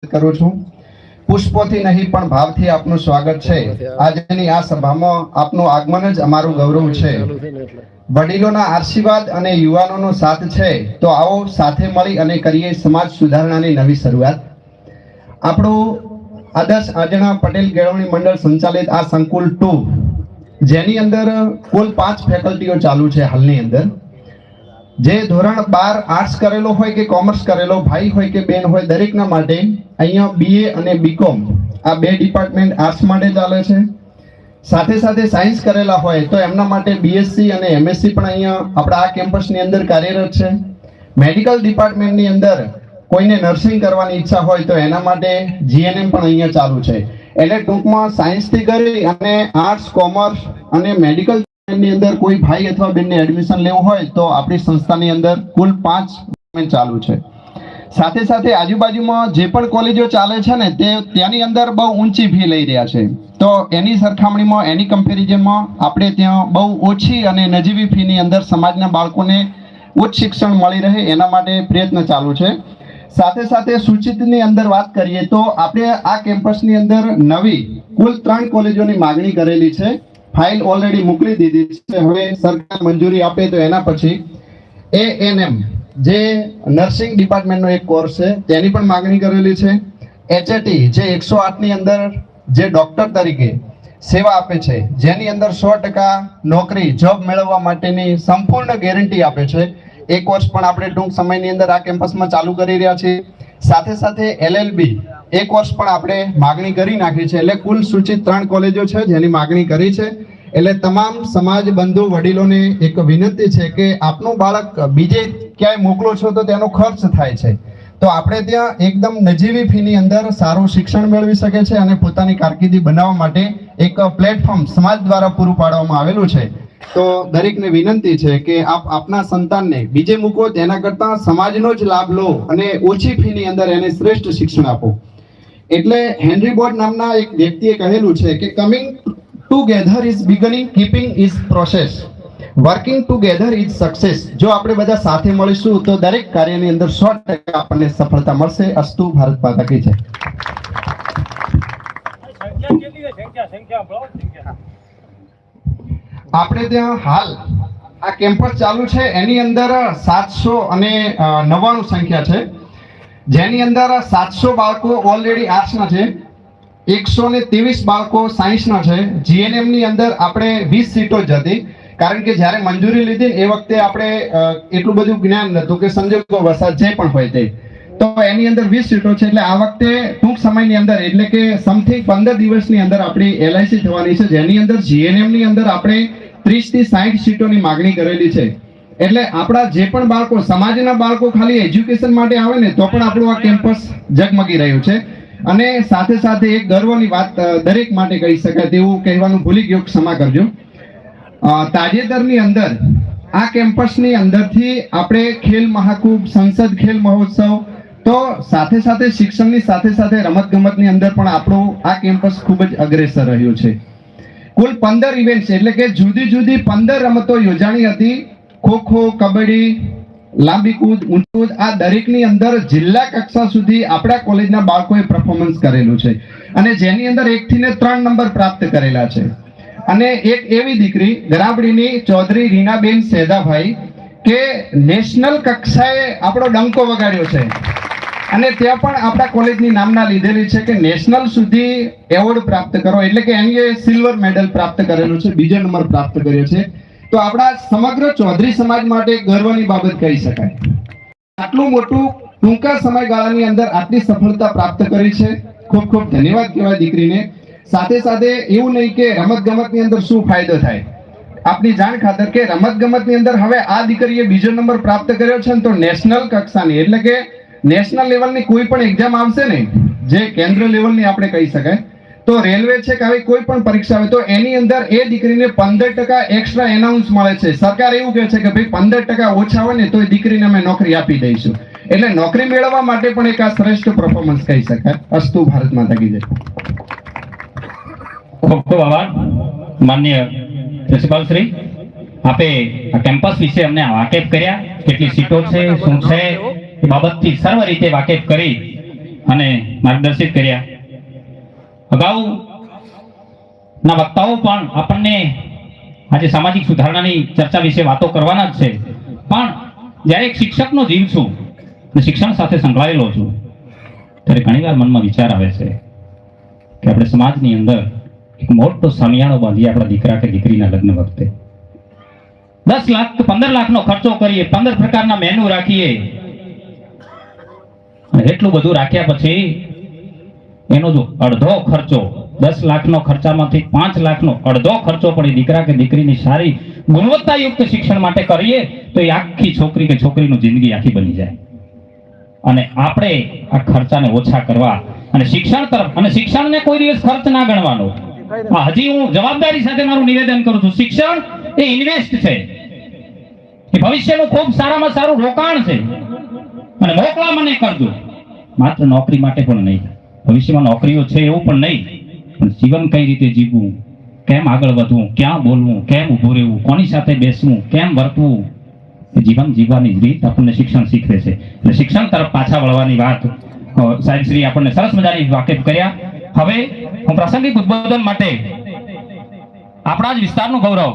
કરું છું। પુષ્પોથી નહીં પણ ભાવથી આપનું સ્વાગત છે। આજની આ સભામાં આપનું આગમન જ અમારું ગૌરવ છે। વડીલોના આશીર્વાદ અને યુવાનોનો સાથ છે તો આવો સાથે મળી અને કરીએ સમાજ સુધારણાની નવી શરૂઆત। આપણું આદર્શ આજના પટેલ કેળવણી મંડળ સંચાલિત આ સંકુલ 2 જેની અંદર કુલ 5 ફેકલ્ટીઓ ચાલુ છે હાલની અંદર। જે ધોરણ 12 આર્ટ્સ કરેલો હોય કે કોમર્સ કરેલો ભાઈ હોય કે બેન હોય દરેકના માટે અહીંયા બીએ અને બીકોમ આ બે ડિપાર્ટમેન્ટ આર્ટ્સ માટે ચાલે છે। સાથે સાથે સાયન્સ કરેલા હોય તો એમના માટે બીએસસી અને એમએસસી પણ અહીંયા આપણા આ કેમ્પસની અંદર કાર્યરત છે। મેડિકલ ડિપાર્ટમેન્ટની અંદર કોઈને નર્સિંગ કરવાની ઈચ્છા હોય તો એના માટે જીએનએમ પણ અહીંયા ચાલુ છે। એટલે ટૂંકમાં સાયન્સથી કરી અને આર્ટ્સ કોમર્સ અને મેડિકલ ની અંદર કોઈ ભાઈ અથવા બેનને એડમિશન લેવું હોય તો આપણી સંસ્થાની અંદર કુલ 5 ચાલુ છે। સાથે સાથે આજુબાજુમાં જે પણ કોલેજો ચાલે છે ને તે ત્યાંની અંદર બહુ ઊંચી ફી લઈ રહ્યા છે। તો એની સરખામણીમાં એની કમ્પેરિઝનમાં આપણે ત્યાં બહુ ઓછી અને નજીવી ફીની અંદર સમાજના બાળકોને ઉચ્ચ શિક્ષણ મળી રહે એના માટે પ્રયત્ન ચાલુ છે। સાથે સાથે સૂચિતની અંદર વાત કરીએ તો આપણે આ કેમ્પસની અંદર નવી કુલ 3 કોલેજોની માગણી કરેલી છે। ફાઇલ ઓલરેડી મોકલી દીધી છે। હવે સરકાર મંજૂરી આપે તો એના પછી એએનએમ જે નર્સિંગ ડિપાર્ટમેન્ટનો એક કોર્સ છે તેની પણ માગણી કરેલી છે। એચએટી જે 108 ની અંદર જે ડોક્ટર તરીકે સેવા આપે છે જેની અંદર 100% નોકરી જોબ મેળવવા માટેની સંપૂર્ણ ગેરંટી આપે છે એ કોર્સ પણ આપણે ટૂંક સમયની અંદર આ કેમ્પસમાં ચાલુ કરી રહ્યા છીએ। સાથે સાથે એલએલબી એ કોર્સ પણ આપણે માગણી કરી નાખી છે। એટલે કુલ સૂચિત 3 કોલેજો છે જેની માગણી કરી છે। એટલે તમામ સમાજ બંધુ વડીલોને એક વિનંતી છે કે આપનું બાળક બીજે ક્યાંય મોકલો છો તો તેનો ખર્ચ થાય છે તો આપણે ત્યાં એકદમ નજીવી ફીની અંદર સારું શિક્ષણ મેળવી શકે છે અને પોતાની કારકિર્દી બનાવવા માટે એક પ્લેટફોર્મ સમાજ દ્વારા પૂરું પાડવામાં આવેલું છે। તો દરેકને વિનંતી છે કે આપ આપના સંતાનને બીજે મૂકો તેના કરતાં સમાજનો જ લાભ લો અને ઓછી ફીની અંદર એને શ્રેષ્ઠ શિક્ષણ આપો। એટલે હેનરી બોર્ડ નામના એક વ્યક્તિએ કહેલું છે કે coming together is beginning, keeping is process, working together is success. જો આપણે બધા સાથે મળીશું તો દરેક કાર્યની અંદર 100% આપણને સફળતા મળશે। અસ્તુ ભારત માતા કી જય। આપણે ત્યાં હાલ આ કેમ્પસ ચાલુ છે એની અંદર 799 સંખ્યા છે જેની અંદર 700 બાળકો ઓલરેડી આર્ટ્સના છે, 123 બાળકો સાયન્સના છે। જીએનએમ ની અંદર આપણે 20 સીટો જ હતી કારણ કે જ્યારે મંજૂરી લીધી એ વખતે આપણે એટલું બધું જ્ઞાન નહોતું કે સંજોગો વસાત જે પણ હોય તે તો એની અંદર 20 સીટો છે। એટલે આ વખતે ટૂંક સમયની અંદર એટલે કે સમથિંગ 15 દિવસની અંદર આપણી એલઆઈસી થવાની છે જેની અંદર જીએનએમ ની અંદર આપણે 30 થી 60 સીટોની માગણી કરેલી છે। એટલે આપણા જે પણ બાળકો સમાજના બાળકો ખાલી એજ્યુકેશન માટે આવે ને તો પણ આપણું આ કેમ્પસ ઝગમગી રહ્યું છે। અને સાથે સાથે એક ગર્વની વાત દરેક માટે કહી શકાય તેવું કહેવાનું ભૂલી ગયો, ક્ષમા કરજો। તાજેતરની અંદર આ કેમ્પસની અંદરથી આપણે ખેલ મહાકુંભ, સંસદ ખેલ મહોત્સવ તો સાથે સાથે શિક્ષણની સાથે સાથે રમતગમતની અંદર પણ આપણું આ કેમ્પસ ખૂબ જ અગ્રેસર રહ્યું છે। કુલ 15 ઇવેન્ટ્સ એટલે કે જુદી જુદી 15 રમતો યોજાણી હતી। ખોખો, કબડ્ડી, લાંબી કૂદ, ઊંચી કૂદ આ દરેકની અંદર જિલ્લા કક્ષા સુધી આપણા કોલેજના બાળકોએ પરફોર્મન્સ કરેલું છે અને જેની અંદર 1 થી 3 નંબર પ્રાપ્ત કરેલા છે। અને એક એવી દીકરી ગરાબડીની ચૌધરી રીનાબેન સેદાભાઈ કે નેશનલ કક્ષાએ આપણો ડંકો વગાડ્યો છે અને ત્યાં પણ આપણા કોલેજની નામના લીધેલી છે કે નેશનલ સુધી એવોર્ડ પ્રાપ્ત કરો એટલે કે એનીએ સિલ્વર મેડલ પ્રાપ્ત કરેલું છે, બીજો નંબર પ્રાપ્ત કર્યો છે। તો આપણા સમગ્ર ચૌધરી સમાજ માટે ગર્વની બાબત કહી શકાય। આટલું મોટું ટૂંકા સમયગાળાની અંદર આટલી સફળતા પ્રાપ્ત કરી છે, ખૂબ ખૂબ ધન્યવાદ કહેવાય દીકરીને। સાથે સાથે એવું નહીં કે રમતગમતની અંદર શું ફાયદો થાય, આપની જાણ ખાતર કે રમતગમતની અંદર હવે આ દીકરીએ બીજો નંબર પ્રાપ્ત કર્યો છે ને તો નેશનલ કક્ષાની એટલે કે નેશનલ લેવલની કોઈ પણ એક્ઝામ આવશે ને જે કેન્દ્ર લેવલની આપણે કહી શકાય તો રેલવે છે કે આવી કોઈ પણ પરીક્ષા આવે તો એની અંદર એ દીકરીને 15% એક્સ્ટ્રા એનાઉન્સ મળે છે। સરકાર એવું કહે છે કે ભાઈ 15% ઓછા હોય ને તો એ દીકરીને અમે નોકરી આપી દઈશું। એટલે નોકરી મેળવવા માટે પણ એક આ શ્રેષ્ઠ પરફોર્મન્સ કહી શકાય। અસ્તુ ભારત માતા કી જય। ખૂબ ખૂબ આભાર માનનીય પ્રિન્સિપાલ શ્રી, આપે આ કેમ્પસ વિશે અમને વાકેફ કર્યા, કેટલી સીટો છે, શું છે એ બાબતથી સર્વ રીતે વાકેફ કરી અને માર્ગદર્શિત કર્યા. અગાઉના વક્તાઓ પણ આપણને આજે સામાજિક સુધારણાની ચર્ચા વિશે વાતો કરવાના જ છે. પણ જ્યારે એક શિક્ષકનો જીવ છું અને શિક્ષણ સાથે સંકળાયેલો છું ત્યારે ઘણીવાર મનમાં વિચાર આવે છે કે આપણે સમાજની અંદર એક મોટો સમિયાણો બાંધીએ આપણા દીકરા કે દીકરીના લગ્ન વખતે. 10 લાખ કે 15 લાખનો ખર્ચો કરીએ, 15 પ્રકારના મેનુ રાખીએ, અને એટલું બધું રાખ્યા પછી એનો જો અડધો ખર્ચો 10 લાખનો ખર્ચામાંથી 5 લાખનો અડધો ખર્ચો પણ એ દીકરા કે દીકરીની સારી ગુણવત્તાયુક્ત શિક્ષણ માટે કરીએ તો એ આખી છોકરી કે છોકરીનું જિંદગી આખી બની જાય. અને આપણે આ ખર્ચાને ઓછા કરવા અને શિક્ષણ તરફ, અને શિક્ષણને કોઈ દિવસ ખર્ચ ના ગણવાનો. હજી હું જવાબદારી સાથે મારું નિવેદન કરું છું, શિક્ષણ એ ઇન્વેસ્ટ છે, એ ભવિષ્યનું ખૂબ સારામાં સારું રોકાણ છે. અને મોકલા મને કરજો, માત્ર નોકરી માટે પણ નહીં, ભવિષ્યમાં નોકરીઓ છે એવું પણ નહીં, પણ જીવન કઈ રીતે જીવવું, કેમ આગળ વધવું, ક્યાં બોલવું, કેમ ઊભું રહેવું, કોની સાથે બેસવું, કેમ વર્તવું, એ જીવન જીવવાની રીત આપણને શિક્ષણ શીખવે છે. એટલે શિક્ષણ તરફ પાછા વળવાની વાત સાહેબ શ્રી આપણને સરસ મજાની વાકેફ કર્યા. હવે હું પ્રાસંગિક ઉદ્બોધન માટે આપણા જ વિસ્તારનું ગૌરવ,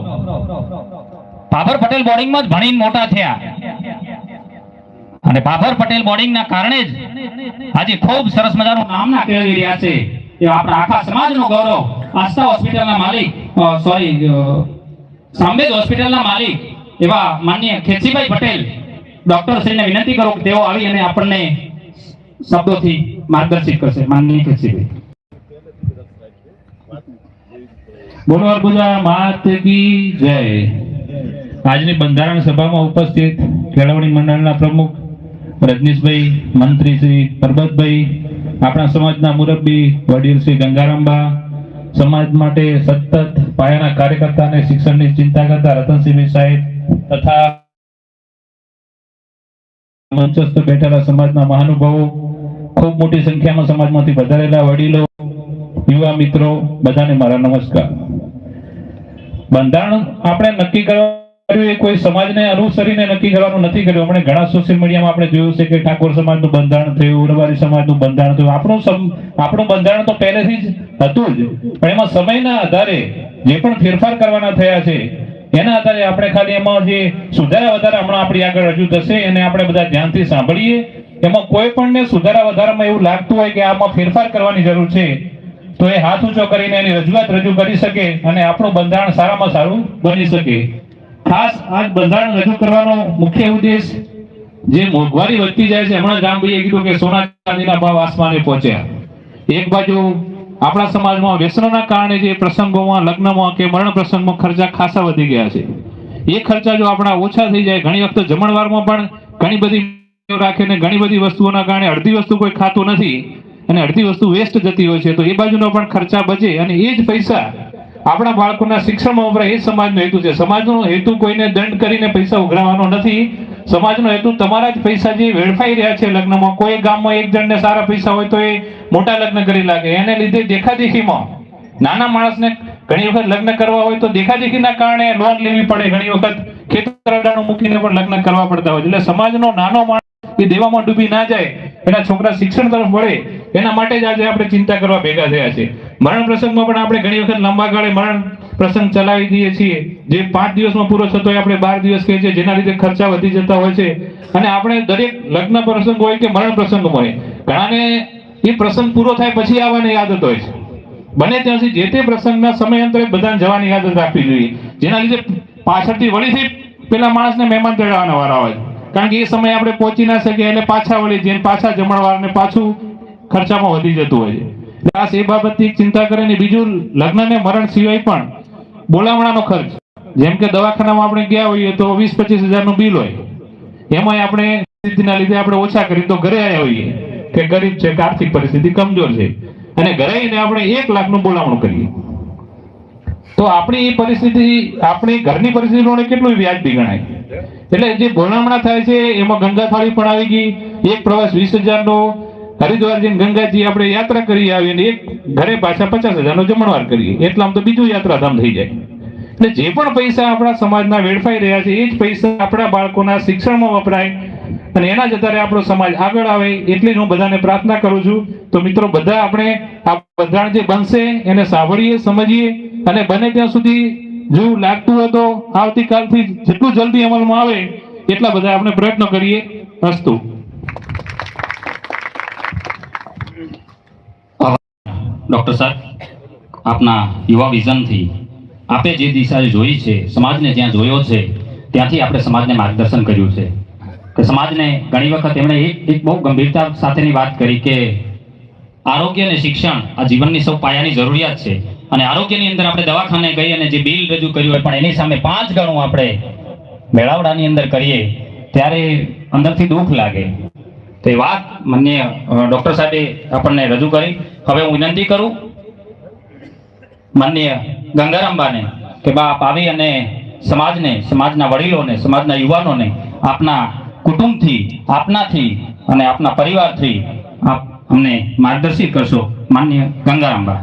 બાબર પટેલ બોર્ડિંગમાં જ ભણીને મોટા થયા અને બાબર પટેલ બોર્ડિંગના કારણે જ આજે ખૂબ સરસ મજાનું નામના કેળવી રહ્યા છે. એ આપણા આખા સમાજનો ગૌરવ, આસ્થા હોસ્પિટલના માલિક, સાંબેદ હોસ્પિટલના માલિક એવા માનનીય ખેતસીભાઈ પટેલ ડોક્ટર શ્રીને વિનંતી કરું કે તેઓ આવી અને આપણને શબ્દોથી માર્ગદર્શિત કરશે. માનનીય ખેતસીભાઈ. બોલો અર્બુદા માત કી જય. આજની બંધારણ સભામાં ઉપસ્થિત કેળવણી મંડળના પ્રમુખ રજનીશભાઈ, મંત્રી શ્રી પરબતભાઈ, આપણા સમાજના મુરબ્બી વડીલ શ્રી ગંગારામબા, સમાજ માટે સતત પાયાના કાર્યકર્તા અને શિક્ષણની ચિંતા કરતા રતનસિંહભાઈ સાહેબ, તથા મંચસ્થ બેઠેલા સમાજના મહાનુભાવો, ખૂબ મોટી સંખ્યામાં સમાજમાંથી વધારેલા વડીલો, યુવા મિત્રો, બધાને મારા નમસ્કાર. બંધારણ આપણે નક્કી કર્યું એ કોઈ સમાજને અનુસરીને નક્કી કરવાનું નથી કર્યું. આપણે ઘણા સોશિયલ મીડિયામાં આપણે જોયું છે કે ઠાકોર સમાજનું બંધારણ થયું, ઉરવારી સમાજનું બંધારણ થયું. આપણું બંધારણ તો પહેલેથી જ હતું જ, પણ એમાં સમયના આધારે જે પણ ફેરફાર કરવાના થયા છે એના આધારે આપણે ખાલી એમાં જે સુધારા વધારા હમણાં આપણી આગળ રજૂ થશે એને આપણે બધા ધ્યાનથી સાંભળીએ. એમાં કોઈ પણને સુધારા વધારામાં એવું લાગતું હોય કે આમાં ફેરફાર કરવાની જરૂર છે તો એ હાથ ઊંચો કરીને એની રજૂઆત રજૂ કરી શકે અને આપણું બંધારણ સારામાં સારું બની શકે. ખાસ આ બંધારણ રજૂ કરવાનો મુખ્ય ઉદ્દેશ, જે મોંઘવારી વધતી જાય છે, હમણાં રામભાઈએ કીધું કે સોના ચાંદીના ભાવ આસમાને પહોંચ્યા. એક બાજુ આપણા સમાજમાં વ્યસનોના કારણે જે પ્રસંગોમાં, લગ્નમાં કે મરણ પ્રસંગમાં ખર્ચા ખાસા વધી ગયા છે. એ ખર્ચા જો આપણા ઓછા થઈ જાય, ઘણી વખત જમણવારમાં પણ ઘણી બધી રાખે ને ઘણી બધી વસ્તુઓના કારણે અડધી વસ્તુ કોઈ ખાતું નથી અને અડધી વસ્તુ વેસ્ટ જતી હોય છે, તો એ બાજુનો પણ ખર્ચા બચે અને એ જ પૈસા આપણા બાળકોના શિક્ષણમાં વપરાય. એ સમાજનો હેતુ છે. સમાજનો હેતુ કોઈને દંડ કરીને પૈસા ઉઘરાવવાનો નથી. સમાજનો હેતુ તમારા જ પૈસા જે વેડફાઈ રહ્યા છે લગ્નમાં, કોઈ ગામમાં એક જણને સારા પૈસા હોય તો એ મોટા લગ્ન કરી લાગે, એને લીધે દેખાદેખીમાં નાના માણસને ઘણી વખત લગ્ન કરવા હોય તો દેખાદેખીના કારણે લોન લેવી પડે, ઘણી વખત ખેતરડાનું મૂકીને પણ લગ્ન કરવા પડતા હોય. એટલે સમાજનો નાનો માણસ એ દેવામાં ડૂબી ના જાય, એના છોકરા શિક્ષણ તરફ વળે, એના માટે જ આજે આપણે ચિંતા કરવા ભેગા થયા છે. મરણ પ્રસંગમાં પણ આપણે ઘણી વખત લાંબા ગાળે મરણ પ્રસંગ ચલાવી દઈએ છીએ, જે 5 દિવસમાં પૂરો થતો હોય આપણે 12 દિવસ કહીએ છીએ, જેના લીધે ખર્ચા વધી જતા હોય છે. અને આપણે દરેક લગ્ન પ્રસંગ હોય કે મરણ પ્રસંગ હોય, ઘણાને એ પ્રસંગ પૂરો થાય પછી આવવાની આદત હોય છે. બને ત્યાં સુધી જે તે પ્રસંગના સમયાંતરે બધાને જવાની આદત રાખવી જોઈએ, જેના લીધે પાછળથી વળીથી પેલા માણસને મહેમાન તેડાવવાના વારા હોય, કારણ કે એ સમયે આપણે પહોંચી ના શકીએ એટલે પાછા વળી જઈને પાછા જમણવારને પાછું ખર્ચામાં વધી જતું હોય છે. ખાસ એ બાબતથી ચિંતા કરે. ને બીજું, લગ્ન ને મરણ સિવાય પણ બોલાવણાનો ખર્ચ, જેમ કે દવાખાનામાં આપણે ગયા હોઈએ તો 20-25 હજારનું બિલ હોય, એમાં આપણે સ્થિતિના લીધે આપણે ઓછા કરી તો ઘરે આવ્યા હોઈએ કે ગરીબ છે કે આર્થિક પરિસ્થિતિ કમજોર છે અને ઘરે આવીને આપણે 1 લાખનું બોલાવણું કરીએ તો આપણી એ પરિસ્થિતિ, આપણી ઘરની પરિસ્થિતિ પ્રમાણે કેટલું વ્યાજબી ગણાય. એટલે જે બોલામણા થાય છે એમાં ગંગા થાળી પણ આવી ગઈ. એક પ્રવાસ 20,000નો, હરિદ્વાર જઈને ગંગાજી આપણે યાત્રા કરી આવીએ અને એક ઘરે પાછા 50,000નો જમણવાર કરીએ, એટલામાં તો બીજું યાત્રાધામ થઈ જાય. એટલે જે પણ પૈસા આપણા સમાજના વેડફાઈ રહ્યા છે એ જ પૈસા આપણા બાળકોના શિક્ષણમાં વપરાય અને એના જ આધારે આપણો સમાજ આગળ આવે એટલી જ હું બધાને પ્રાર્થના કરું છું. તો મિત્રો બધા આપણે આ બંધારણ જે બનશે એને સાંભળીએ, સમજીએ અને બને ત્યાં સુધી જો લાગતું હોય તો આવતીકાલથી જેટલું જલ્દી અમલમાં આવે એટલા બધા આપણે પ્રયત્નો કરીએ. અસ્તુ. ડોક્ટર સાહેબ, આપના યુવા વિઝનથી આપે જે દિશા જોઈ છે, સમાજને જ્યાં જોયો છે ત્યાંથી આપણે સમાજને માર્ગદર્શન કર્યું છે કે સમાજને ઘણી વખત એમણે એક બહુ ગંભીરતા સાથેની વાત કરી કે આરોગ્ય અને શિક્ષણ આ જીવનની સૌ પાયાની જરૂરિયાત છે અને આરોગ્યની અંદર આપણે દવાખાને ગઈ અને જે બિલ રજૂ કર્યું હોય પણ એની સામે 5 ગણું આપણે મેળાવડાની અંદર કરીએ ત્યારે અંદરથી દુઃખ લાગે. તો એ વાત માનનીય ડોક્ટર સાહેબે આપણને રજૂ કરી. હવે હું વિનંતી કરું માનનીય ગંગારામબાને કે બાપ આવી અને સમાજને, સમાજના વડીલોને, સમાજના યુવાનોને આપના કુટુંબથી, આપનાથી અને આપના પરિવારથી આપ અમને માર્ગદર્શિત કરશો. માનનીય ગંગારામબા.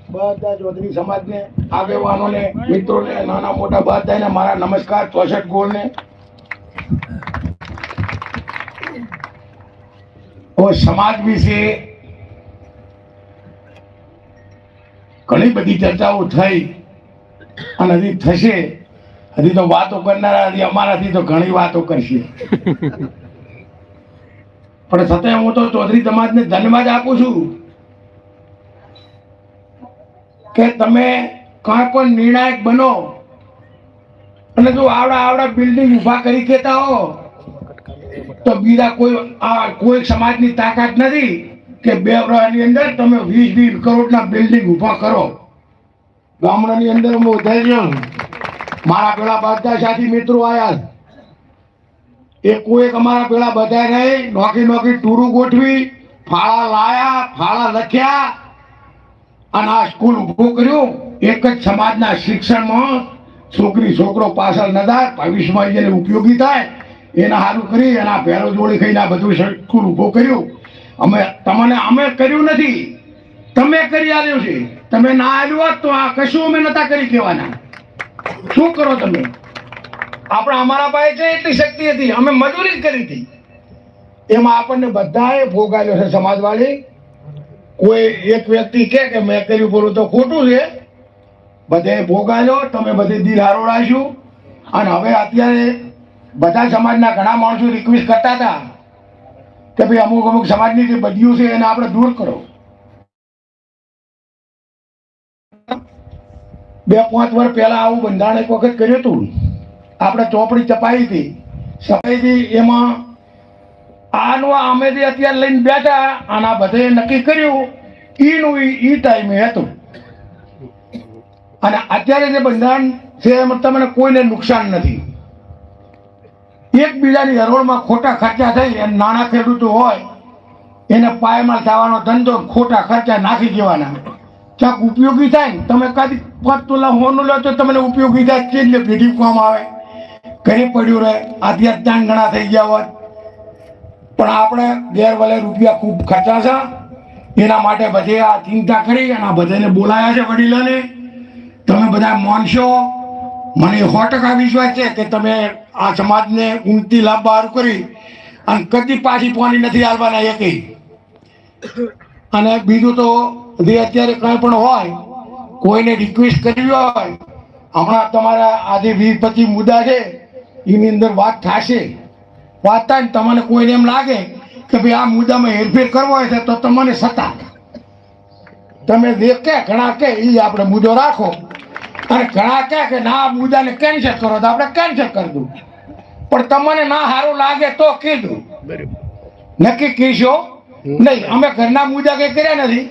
બધા ચૌધરી સમાજને, આગેવાનોને, મિત્રોને, નાના મોટા બધાને મારા નમસ્કાર. 64 ગોળને સમાજ વિશે ઘણી બધી ચર્ચાઓ થઈ અને હજી થશે. હજી તો વાતો કરનારા હજી અમારાથી તો ઘણી વાતો કરશે, પણ છતાંય હું તો ચૌધરી સમાજને ધન્યવાદ આપું છું કે તમે કાંઈ પણ નિર્ણાયક બનો અને જો આવડા બિલ્ડિંગ ઊભા કરી દેતા હો તો બીજા કોઈ સમાજની તાકાત નથી કે 2 વર્ષની અંદર તમે 20 કરોડના બિલ્ડિંગ ઊભા કરો. ગામડાની અંદર હું ધૈર્ય મારા પેલા બધા સાથી મિત્રો આવ્યા, એક અમારા પેલા બધા નહીં, નોકી ટૂરું ગોઠવી, ફાળા લાયા, ફાળા લખ્યા અને આ સ્કૂલ ઊભું કર્યું. એક જ સમાજના શિક્ષણમાં છોકરી છોકરો પાછળ ન થાય, ભવિષ્યમાં જેને ઉપયોગી થાય એના સારું કરી એના ભેરો જોડી ખાઈને આ બધું સ્કૂલ ઊભું કર્યું. અમે કર્યું નથી, તમે કરી આવ્યું છે. તમે ના આવ્યું હોત તો આ કશું અમે નતા કરી કહેવાના. શું કરો તમે? અમારા પાસે છે એટલી શક્તિ હતી, અમે મજૂરી જ કરી હતી. એમાં આપણને બધાએ ભોગાવ્યો છે સમાજવાળી. કોઈ એક વ્યક્તિ કે મેં કર્યું બોલું તો ખોટું છે, બધે ભોગાવ્યો. તમે બધે દિલ હારોડાશું. અને હવે અત્યારે બધા સમાજના ઘણા માણસો રિક્વેસ્ટ કરતા હતા કે ભાઈ અમુક સમાજની જે બદીઓ છે એને આપણે દૂર કરો. 2-5 વર્ષ પહેલા આવું બંધારણ એક વખત કર્યું હતું. આપણે ચોપડી છપાઈ હતી. એમાં અમે જે અત્યારે લઈને બેઠા અને આ બધે નક્કી કર્યું ઈ ટાઈમે હતું. અને અત્યારે જે બંધારણ છે એમાં તમને કોઈને નુકસાન નથી. એકબીજાની હરોળમાં ખોટા ખર્ચા થઈ અને નાના ખેડૂતો હોય એને પાયમાલ થવાનો ધંધો, ખોટા ખર્ચા નાખી દેવાના. ક્યાંક ઉપયોગી થાય ને તમે કદી 5 તોલા હોનું લો તો તમને ઉપયોગી થાય, એટલે પેઢી કામ આવે. ઘરે પડ્યું રહે, અત્યારે 3 ગણા થઈ ગયા હોત. પણ આપણે ગેરવલે રૂપિયા ખૂબ ખર્ચા છે. એના માટે બધે આ ચિંતા કરી અને આ બધાને બોલાયા છે વડીલોને. તમે બધા માનશો, મને 100% વિશ્વાસ છે કે તમે આ સમાજને ઉન્નતિ લાભ બહાર કરી અને કદી પાછી પાણી નથી આલવાના એકેય. અને બીજું તો જે અત્યારે કંઈ પણ હોય, કોઈને રિક્વેસ્ટ કરવી હોય, હમણાં તમારા આજે 20-25 મુદ્દા છે એની અંદર વાત થશે. વાત થાય ને તમને કોઈને એમ લાગે કે ભાઈ આ મુદ્દામાં હેરફેર કરવો હોય છે તો તમને સત્તા, તમે જે કે ઘણા કે એ આપણે મુદ્દો રાખો અને ઘણા કે ના આ મુદ્દાને કેન્સલ કરો તો આપણે કેન્સલ કરી દઉં. પણ તમને ના સારું લાગે તો કીધું, નક્કી કહીશો નહીં. અમે ઘરના મુદ્દા કંઈ કર્યા નથી.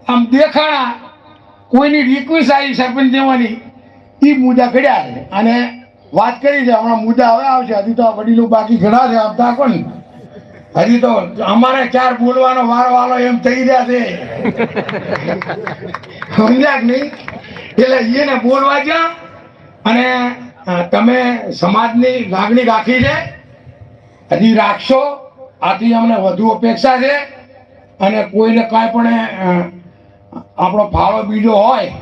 આમ દેખાણા કોઈની રિક્વેસ્ટ આવી સરપંચ દેવાની એ મુદ્દા કર્યા છે અને વાત કરી છે. હમણાં મુદ્દા હવે આવશે. હજી તો વડીલો બાકી ઘણા છે. આપતા કોણ હજી તો અમારે 4 બોલવાનો વારો વાલો એમ થઈ રહ્યા છે. સમજ્યા કે નહીં? એટલે એને બોલવા ગયા અને તમે સમાજની લાગણી રાખી છે, હજી રાખશો. આથી અમને વધુ અપેક્ષા છે અને કોઈને કાંઈ પણ આપણો ફાળો બીજો હોય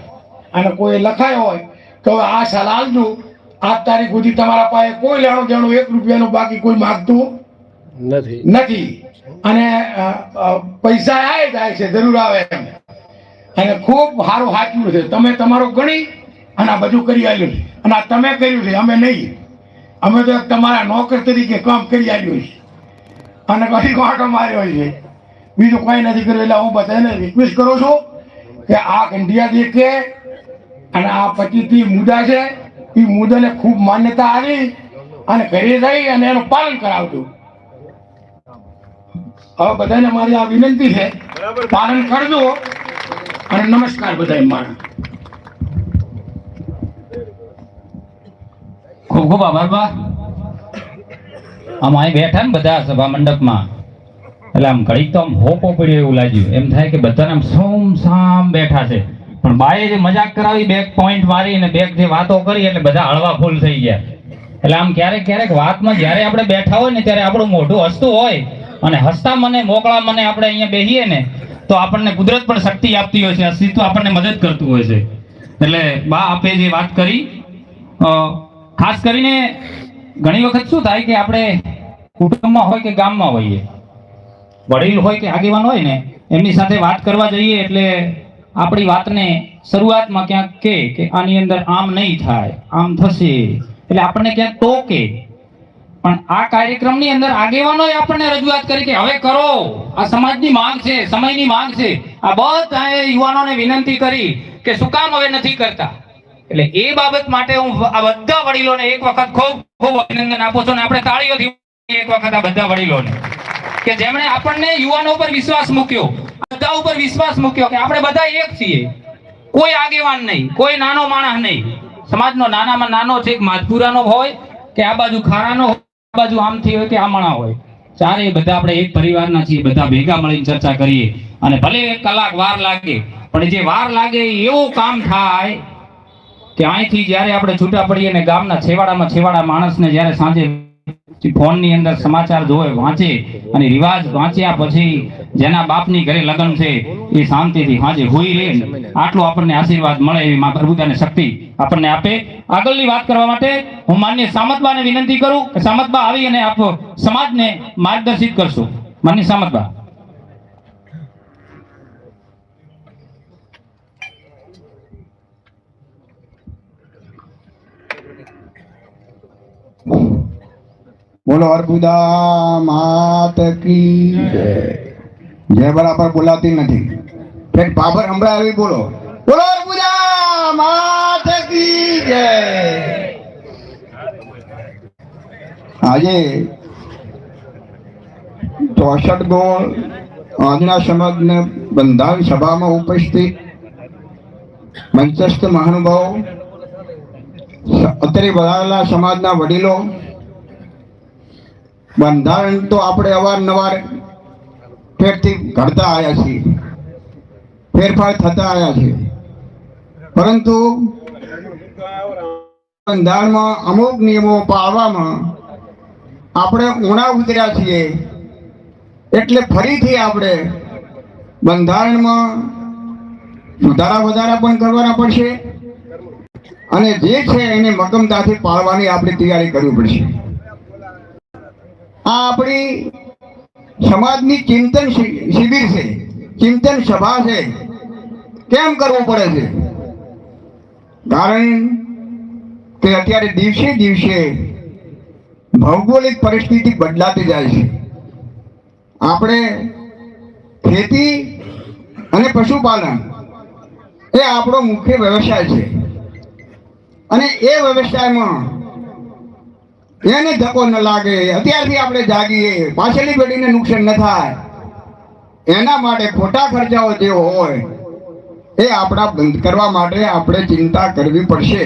અને કોઈ લખાયો હોય તો હવે આ સાલ આલજો, આ તારીખ સુધી તમારા પાસે કોઈ લેણું દેણું 1 રૂપિયાનું બાકી કોઈ માગતું નથી અને પૈસા આવે જાય છે, જરૂર આવે એમ. અને ખૂબ સારું સાચું છે. તમે તમારો ગણી અને આ બધું કરી આવ્યું છે અને આ તમે કર્યું છે, અમે નહીં. અમે તો તમારા નોકર તરીકે કામ કરી આવ્યું છે અને કઈ વાંટો માર્યો છે, બીજું કંઈ નથી કર્યું. એટલે હું બધાને રિક્વેસ્ટ કરું છું કે આ ગંઢિયા દેખે અને આ 25 મુદ્દા છે એ મુદ્દાને ખૂબ માન્યતા આવી અને ઘરે જઈ અને એનું પાલન કરાવજો. હવે બધાને મારી આ વિનંતી છે, પાલન કરજો અને નમસ્કાર બધાય મારા. ખૂબ ખૂબ આભાર બા. આમ અહીં બેઠા ને બધા સભા મંડપમાં એટલે આમ ઘડીક તો આમ હોપો પડ્યો એવું લાગ્યું. એમ થાય કે બધાને આમ સોમ સામ બેઠા છે, પણ બાએ જે મજાક કરાવી, બેક પોઈન્ટ મારી અને બેક જે વાતો કરી એટલે બધા હળવા ફૂલ થઈ ગયા. એટલે આમ ક્યારેક ક્યારેક વાતમાં જ્યારે આપણે બેઠા હોય ને ત્યારે આપણું મોઢું હસતું હોય અને હસતા મને મોકળા મને આપણે અહીંયા બેસીએ ને તો આપણને કુદરત પણ શક્તિ આપતી હોય છે, અસ્તિત્વ આપણને મદદ કરતું હોય છે. એટલે બા આપે જે વાત કરી, ખાસ કરીને ઘણી વખત શું થાય કે આપણે કુટુંબમાં હોય કે ગામમાં હોઈએ, વડીલ હોય કે આગેવાન હોય ને એમની સાથે વાત કરવા જઈએ એટલે આપણી વાતને શરૂઆતમાં ક્યાંક કે આની અંદર આમ નહીં થાય, આમ થશે, એટલે આપણને ક્યાંક ટોકે. પણ આ કાર્યક્રમની અંદર આગેવાનોએ આપણને રજૂઆત કરી કે હવે કરો, આ સમાજની માંગ છે, સમયની માંગ છે. આ બધાએ યુવાનોને વિનંતી કરી કે શું કામ હવે નથી કરતા. એટલે એ બાબત માટે હું આ બધા વડીલોને એક વખત ખૂબ ખૂબ અભિનંદન આપું છું અને આપણે તાળીઓથી એક વખત આ બધા વડીલોને કે જેમણે આપણને યુવાનો ઉપર વિશ્વાસ મૂક્યો, બધા ઉપર વિશ્વાસ મૂક્યો કે આપણે બધા એક છીએ, કોઈ આગેવાન નહીં, કોઈ નાનો માણસ નહીં. સમાજનો નાનામાં નાનો છે, માધપુરાનો હોય કે આ બાજુ ખારાનો હોય, આ બાજુ આમથી હોય કે આમણા હોય, ચારે બધા આપણે એક પરિવારના છીએ. બધા ભેગા મળીને ચર્ચા કરીએ અને ભલે 1 કલાક વાર લાગે, પણ જે વાર લાગે એવું કામ થાય કે અહીંથી જ્યારે આપણે છૂટા પડીએ ને ગામના છેવાડામાં છેવાડા માણસને જ્યારે સાંજે ફોનની અંદર સમાચાર જોવે, વાંચે અને રિવાજ વાંચ્યા પછી જેના બાપની ઘરે લગ્ન છે એ શાંતિથી સાંજે હોઈ રહે, આટલો આપણને આશીર્વાદ મળે એવી મા પ્રભુતાની શક્તિ આપણને આપે. આગળની વાત કરવા માટે હું માન્ય સામતબાને વિનંતી કરું કે સામતબા આવી અને આપ સમાજને માર્ગદર્શિત કરશો. માન્ય સામતબા. बोलो अर्बुदा मात की जय बराबर बोलाती नहीं, फिर बाबर हमरा આવી બોલો, બોલો अर्बुदा मात की जय. આજે 64 ગોળ આજના સમાજને બંધારણ સભામાં ઉપસ્થિત મંચસ્થ મહાનુભાવો, અત્રે વધારેલા સમાજના વડીલો, બંધારણ તો આપણે અવારનવાર ફેરથી ઘડતા આવ્યા છીએ, ફેરફાર થતા આવ્યા છે, પરંતુ બંધારણમાં અમુક નિયમો પાળવામાં આપણે ઊણા ઉતર્યા છીએ. એટલે ફરીથી આપણે બંધારણમાં સુધારા વધારા પણ કરવાના પડશે અને જે છે એને મક્કમતાથી પાળવાની આપણે તૈયારી કરવી પડશે. આ આપણી સમાજની ચિંતન શિબિર છે, ચિંતન સભા છે. કેમ કરવું પડે છે? કારણ કે અત્યારે દિવસે દિવસે ભૌગોલિક પરિસ્થિતિ બદલાતી જાય છે. આપણે ખેતી અને પશુપાલન એ આપણો મુખ્ય વ્યવસાય છે અને એ વ્યવસાયમાં એને ધક્કો ન લાગે, અત્યારથી આપણે જાગીએ, પાછળની પેઢીને નુકસાન ન થાય એના માટે ખોટા ખર્ચાઓ જે હોય એ આપણા બંધ કરવા માટે આપણે ચિંતા કરવી પડશે.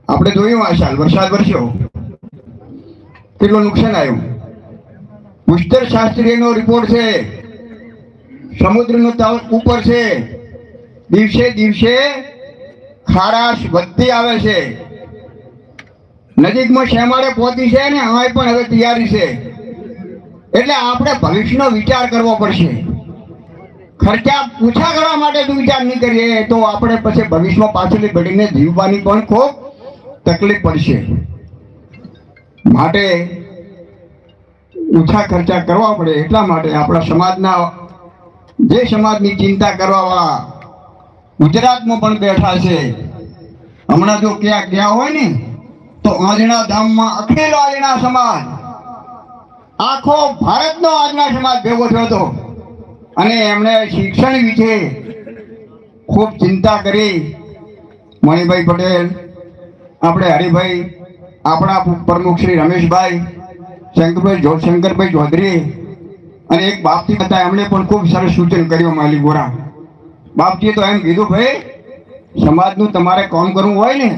આપણે જોયું આ સાલ વરસાદ વરસ્યો, કેટલું નુકસાન આવ્યું. ભૂસ્તર શાસ્ત્રીનો રિપોર્ટ છે, સમુદ્રનો તલ ઉપર છે, દિવસે દિવસે ખારાશ વધતી આવે છે. નજીકમાં શેમાળે પહોંચી છે ને અહીં પણ હવે તૈયારી છે. એટલે આપણે ભવિષ્યનો વિચાર કરવો પડશે. ખર્ચા ઓછા કરવા માટે જો વિચાર નહીં કરીએ તો આપણે પછી ભવિષ્યમાં પાછળની પેઢીને જીવવાની પણ ખૂબ તકલીફ પડશે. માટે ઓછા ખર્ચા કરવા પડે એટલા માટે આપણા સમાજના જે સમાજની ચિંતા કરવાવાળા ગુજરાતમાં પણ બેઠા છે. હમણાં જો ક્યાં ગયા હોય ને તો આંજણા ધામમાં અખિલ આંજણા સમાજ, આખો ભારતનો આંજણા સમાજ ભેગો થયો હતો અને એમણે શિક્ષણ વિશે ખૂબ ચિંતા કરી. મણિભાઈ પટેલ, આપણે હરિભાઈ, આપણા પ્રમુખ શ્રી રમેશભાઈ, શંકરભાઈ ચૌધરી અને એક બાપજી હતા, એમણે પણ ખૂબ સરસ સૂચન કર્યું. માલી ગોરા બાપજીએ તો એમ કીધું, ભાઈ સમાજનું તમારે કામ કરવું હોય ને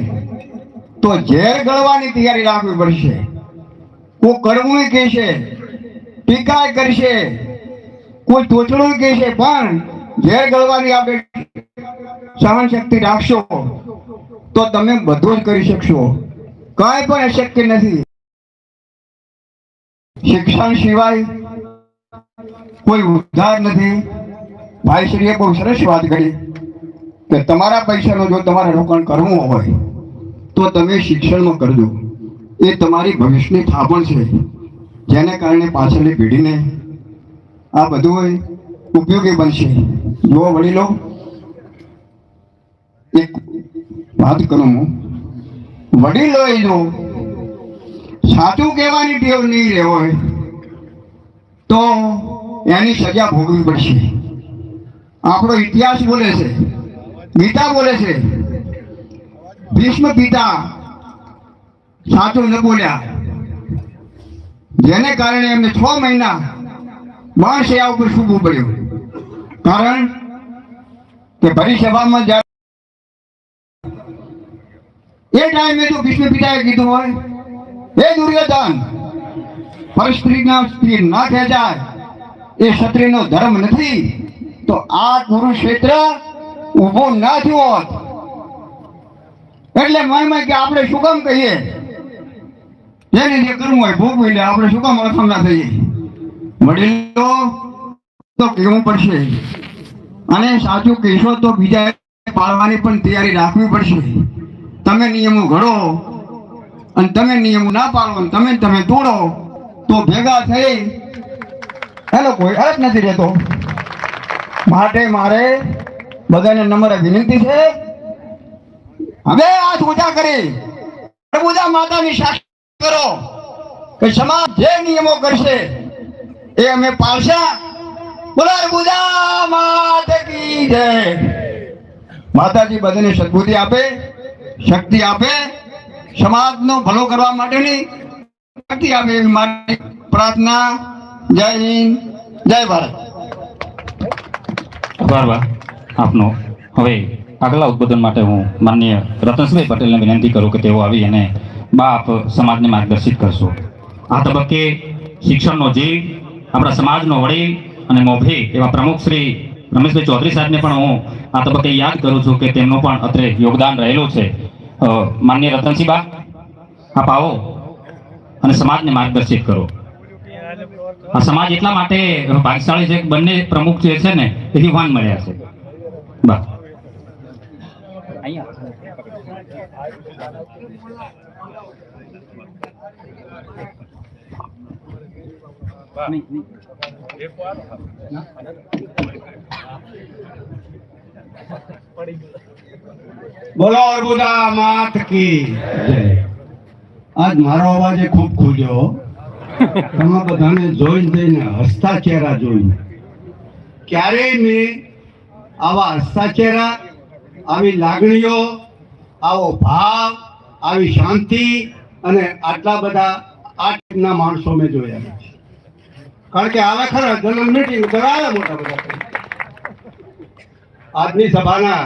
તો ઝેર ગળવાની તૈયારી રાખવી પડશે. કોઈ કડવું કહેશે, ટીકા કરશે, કોઈ તોચડું કહેશે, પણ ઝેર ગળવાની આપણે સહન શક્તિ રાખશો તો તમે બધું જ કરી શકશો. કાંઈ પણ અશક્ય નથી. શિક્ષણ સિવાય કોઈ ઉદ્ધાર નથી. ભાઈશ્રીએ બહુ સરસ વાત કરી કે તમારા પૈસાનો જો તમારે રોકાણ કરવું હોય તો તમે શિક્ષણમાં કરજો. એ તમારી ભવિષ્યની થાપણ છે, જેને કારણે પાછળની પેઢીને આ બધું ઉપયોગી બનશે. જો વડીલો, એક વાત કરું હું, વડીલોએ જો સાચું કહેવાની ટેવ નહીં રહેવો હોય તો એની સજા ભોગવવી પડશે. આપણો ઇતિહાસ બોલે છે, ગીતા બોલે છે, ભીષ્મ પિતા સાચું ન બોલ્યા, જેને કારણે એમને 6 મહિના બાણશૈયા ઉપર સૂવું પડ્યું. કારણ કે ભરી સભામાં જ્યારે એ ટાઈમે તો ભીષ્મ પિતાએ કીધું હોય, હે દુર્યોધન, પરસ્ત્રીના સ્ત્રી ના ખેંચાય, એ ક્ષત્રિયનો ધર્મ નથી, તો આ કુરુક્ષેત્ર ઊભો ના થયો હોત. એટલે મય કે આપણે શું કામ કહીએ, જેને જે કરવું હોય ભોગવી લે, આપણે શું કામ અળખામ ના થઈએ. વડીલો તો કહેવું પડશે, અને સાચું કહેશો તો બીજા પાળવાની પણ તૈયારી રાખવી પડશે. તમે નિયમો ઘડો અને તમે નિયમો ના પાળો, તમે તોડો તો ભેગા થઈ એનો કોઈ અર્થ નથી રહેતો. માટે મારે બધાને નમ્ર વિનંતી છે, હવે હાથ ઊંચા કરી પ્રભુદા માતાની સાક્ષી કરો કે સમાજ જે નિયમો કરશે એ અમે પાળશા. બોલો પ્રભુદા માતા કી જય. માતાજી બધાને સદબુદ્ધિ આપે, શક્તિ આપે, સમાજનો ભલો કરવા માટેની શક્તિ આપે એવી મારી પ્રાર્થના. જય હિન્દ, જય ભારત. આભાર આપનો. હવે આગલા ઉદ્બોધન માટે હું માનનીય રતનભાઈ પટેલને વિનંતી કરું કે તેઓ આવી અને બાપ સમાજને માર્ગદર્શિત કરશો. આ તબક્કે શિક્ષણનો જીવ, આપણા સમાજનો વડીલ અને મોભી એવા પ્રમુખ શ્રી રમેશભાઈ ચૌધરી સાહેબને પણ હું આ તબક્કે યાદ કરું છું કે તેમનું પણ અત્રે યોગદાન રહેલું છે. માનનીય રતનસિંહ બા, આપ આવો અને સમાજને માર્ગદર્શિત કરો. આ સમાજ એટલા માટે ભાગ્યશાળી છે કે બંને પ્રમુખ જે છે ને એ યુવાન મળ્યા છે. બસ બોલો અર્બુદા માત કી જય. આજ મારો અવાજ ખૂબ ખુલ્યો. તમે બધાને જોઈને હસતા ચહેરા જોઈને ક્યારેય મેં આવા હસતા ચહેરા, આવી લાગણીઓ, આવો ભાવ, આવી શાંતિ અને આટલા બધા આ ટાઈપના માણસો મેં જોયા નથી. કારણ કે આવે ખરા જનરલ મીટિંગ કરાવે મોટા બધા. આજની સભાના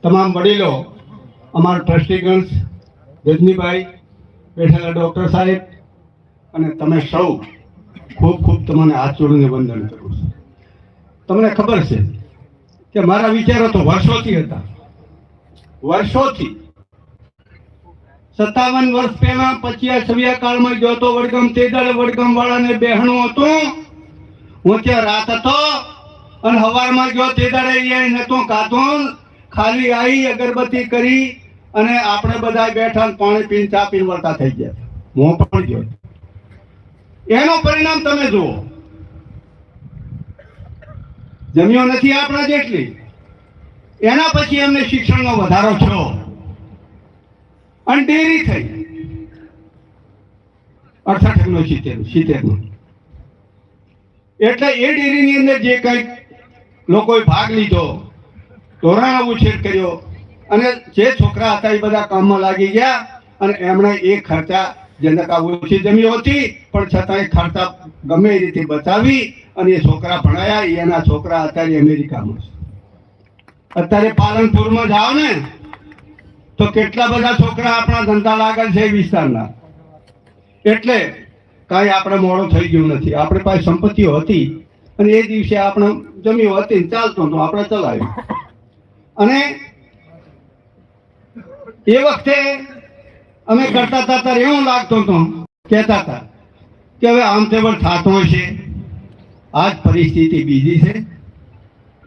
તમામ વડીલો, અમારા ટ્રસ્ટીગણ, રજનીભાઈ, બેઠેલા ડૉક્ટર સાહેબ અને તમે સૌ ખૂબ ખૂબ તમને હાથ જોડીને વંદન કરું છું. તમને ખબર છે કે મારા વિચારો તો વર્ષોથી હતા, વર્ષોથી 57 વર્ષ પહેલા 25 કાળમાં ગયો તો વડગામ, તે દાડે વડગામ વાળાને બહેણું હતું, હું ત્યાં રાત હતો અને હવારમાં ગયો તે દાડે અહીંયા નતો કાતો, ખાલી આવી અગરબત્તી કરી અને આપણે બધા બેઠા ને પાણી પીને ચા પીને વળતા થઈ ગયા. હું પણ ગયો. એનું પરિણામ તમે જુઓ. જમ્યો નથી આપણા જેટલી, એના પછી એમને શિક્ષણનો વધારો થયો અને ડેરી થઈ 68 નો 70 નો. એટલે એ ડેરીની અંદર જે કંઈક લોકોએ ભાગ લીધો, ધોરણો ઉછેર કર્યો અને જે છોકરા હતા એ બધા કામમાં લાગી ગયા અને એમણે એ ખર્ચા જેને ઓછી જમી હતી પણ છતાં એ ખર્ચા ગમે એ રીતે બચાવી અને એ છોકરા ભણાયા. એના છોકરા અત્યારે અમેરિકામાં છે. અત્યારે પાલનપુરમાં જાઓ ને તો કેટલા બધા છોકરા આપણા ધંધા લાગે છે એ વિસ્તારના. એટલે કાંઈ આપણે મોડું થઈ ગયું નથી. આપણી પાસે સંપત્તિઓ હતી અને એ દિવસે આપણે જમીઓ હતી ચાલતો તો આપણે ચલાવ્યું. અને એ વખતે અમે કરતા હતા ત્યારે એવું લાગતું હતું, કહેતા હતા કે હવે આમ તેમ થતો હશે. આજ પરિસ્થિતિ બીજી છે.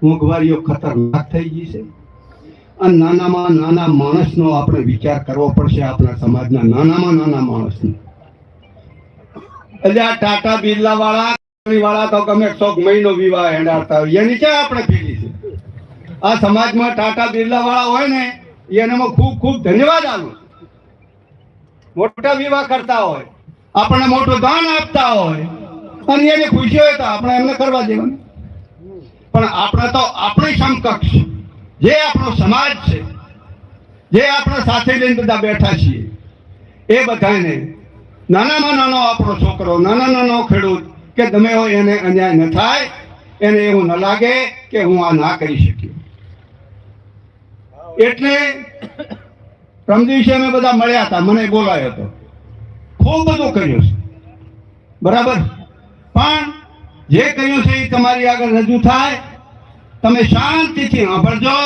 મોંઘવારીઓ ખતરનાક થઈ ગઈ છે અને નાનામાં નાના માણસનો આપણે વિચાર કરવો પડશે. આપણા સમાજના નાનામાં નાના માણસનો. એટલે આ ટાટા બિરલા વાળા તો ગમે 100 મહિનો વિવાહ હેડાડતા હોય એની ક્યાં આપણે ફેરી છે. આ સમાજમાં ટાટા બિરલા વાળા હોય ને એનામાં ખૂબ ખૂબ ધન્યવાદ આલું. મોટા વિવાહ કરતા હોય, આપણને મોટું દાન આપતા હોય અને એની ખુશી હોય તો આપણે એમને કરવા દેવાનું. પણ આપણે તો આપણી સમકક્ષ જે આપણો સમાજ છે, જે આપણે સાથે લઈને બધા બેઠા છીએ, એ બધાને નાનામાં નાનો આપણો છોકરો, નાનો ખેડૂત કે ગમે હોય એને અન્યાય ન થાય, એને એવું ન લાગે કે હું આ ના કરી શક્યો. એટલે પ્રમ દિવસે અમે બધા મળ્યા હતા, મને બોલાયો હતો, ખૂબ બધું કર્યું છે બરાબર. પણ જે કહ્યું છે એ તમારી આગળ રજૂ થાય. તમે શાંતિથી સાંભળજો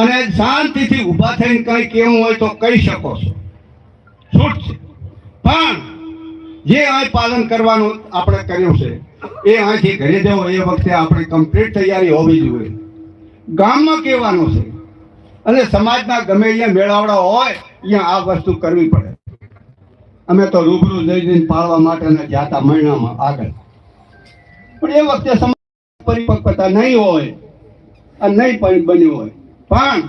અને શાંતિથી ઊભા થઈને કંઈ કેવું હોય તો કહી શકો છો, છૂટ છે. પણ જે અહીં પાલન કરવાનું આપણે કર્યું છે એ અહીંથી ઘરે જવો એ વખતે આપણે કમ્પ્લીટ તૈયારી હોવી જોઈએ. ગામમાં કહેવાનું છે અને સમાજના ગમે અહીંયા મેળાવડા હોય અહીંયા આ વસ્તુ કરવી પડે. અમે તો રૂબરૂ જઈને પાળવા માટે જાતા મહિનામાં આગળ, પણ એ વખતે સમાજ પરિપક્વતા નહીં હોય અને નહીં પણ બન્યું હોય. પણ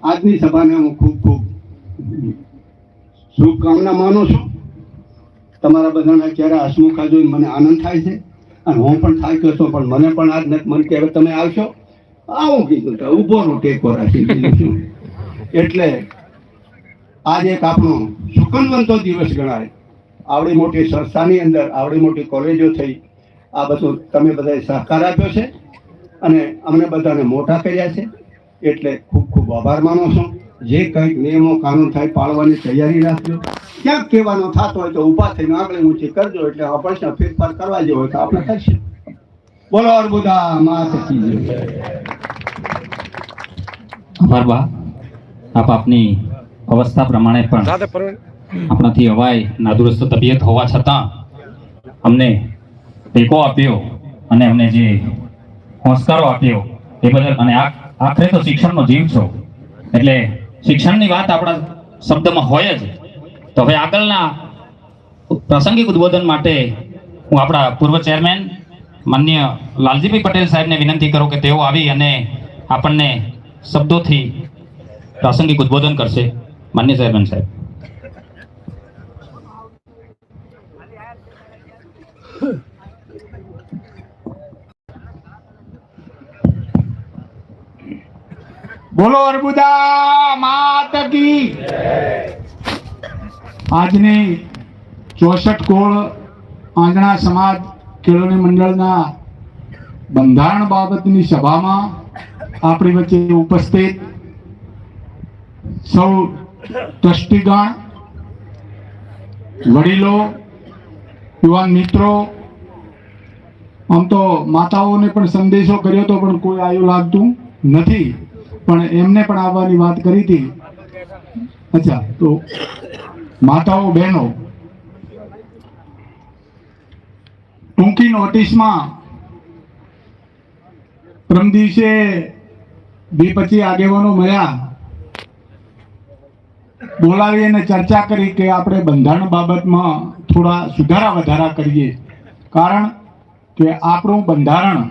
આજની સભાને હું ખૂબ ખૂબ શુભકામના માનું છું. તમારા બધાના ચહેરા હસમુખા જોઈને મને આનંદ થાય છે અને હું પણ થાક્યો છું. પણ મને પણ આજ નથી મને કે હવે તમે આવશો, આવું કીધું તો ઊભો નો ટેકો રાખી. એટલે આજે એક આપણો સુકનવંતો દિવસ ગણાય. આવડી મોટી સંસ્થાની અંદર આવડી મોટી કોલેજો થઈ, આ બધું તમે બધાએ સહકાર આપ્યો છે અને અમને બધાને મોટા કર્યા છે. એટલે ખૂબ ખૂબ આભાર માનું છું. જે કંઈક નિયમો કાનૂન થાય પાળવાની તૈયારી રાખજો. ક્યાંક કહેવાનો થતો હોય તો ઊભા થઈને આગળ ઊંચી કરજો. એટલે આપણે ફેરફાર કરવા જેવો હોય તો આપણે કરશું. બોલો અર્બુદા માત કી જય. આભાર બા. આપ આપની અવસ્થા પ્રમાણે પણ આપણાથી હવાય નાદુરસ્ત તબિયત હોવા છતાં અમને ટેકો આપ્યો અને અમને જે સંસ્કારો આપ્યો એ બદલ, અને આખરે તો શિક્ષણનો જીવ છો એટલે શિક્ષણની વાત આપણા શબ્દમાં હોય જ. તો હવે આગળના પ્રાસંગિક ઉદ્બોધન માટે હું આપણા પૂર્વ ચેરમેન માનનીય લાલજીભાઈ પટેલ સાહેબને વિનંતી કરું કે તેઓ આવી અને આપણને શબ્દોથી પ્રાસંગિક ઉદ્બોધન કરશે. માનનીય ચેરમેન સાહેબ. બોલો અર્બુદા માત કી. આજની 64 કોળ આંજણા સમાજ કેળવણી મંડળના બંધારણ બાબતની સભામાં આપણી વચ્ચે ઉપસ્થિત સૌ ટ્રસ્ટીગણ, વડીલો, યુવાન મિત્રો, આમ તો માતાઓને પણ સંદેશો કર્યો હતો પણ કોઈ આવ્યું લાગતું નથી, પણ એમને પણ આવવાની વાત કરી હતી. અચ્છા, તો માતાઓ બહેનો, ટૂંકી નોટિસમાં પ્રમ દિવસે 20-25 આગેવાનો મળ્યા, બોલાવી અને ચર્ચા કરી કે આપણે બંધારણ બાબતમાં થોડા સુધારા વધારા કરીએ, કારણ કે આપણું બંધારણ